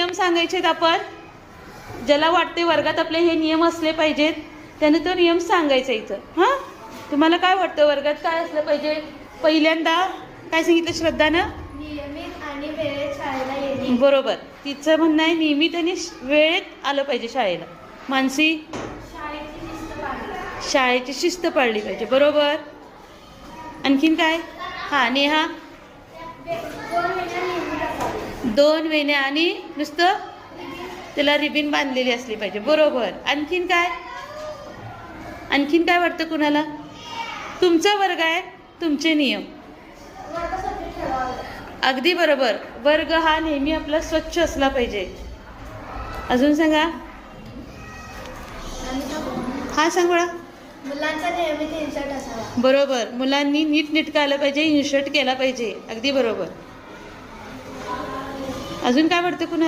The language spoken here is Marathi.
नियम सांगायचे आहेत आपण, ज्याला वाटते वर्गात आपले हे नियम असले पाहिजेत त्याने तो नियम सांगायचा इथं. हां, तुम्हाला काय वाटतं वर्गात काय असलं पाहिजे? पहिल्यांदा काय सांगितलं श्रद्धानं? नियमित आणि वेळेत शाळेला येणे. बरोबर, तिचं म्हणणं आहे नियमित आणि वेळेत आलं पाहिजे शाळेला. मानसी? शाळेची शिस्त पाळणे. शाळेची शिस्त पाळली पाहिजे. बरोबर. आणखीन काय? हां नेहा? 2 वेण्या नियमित असावे. 2 वेण्या आणि नुसतं त्याला रिबीन बांधलेली असली पाहिजे. बरोबर. आणखीन काय? आणखीन काय वाटतं कुणाला? तुमचा वर्ग आहे, तुमचे नियम. वर्ग स्वच्छ ठेवावा. अगदी बरोबर. वर्ग हा नेहमी आपला स्वच्छ असला पाहिजे. अजून सांगा. हा सांग बळा. मुलांचा नियमित इन्शर्ट असावा. बरोबर, मुलांनी नीटनेटकं आलं पाहिजे, इन्शर्ट केला पाहिजे. अगदी बरोबर. अजून काय वाटतं कुणाला?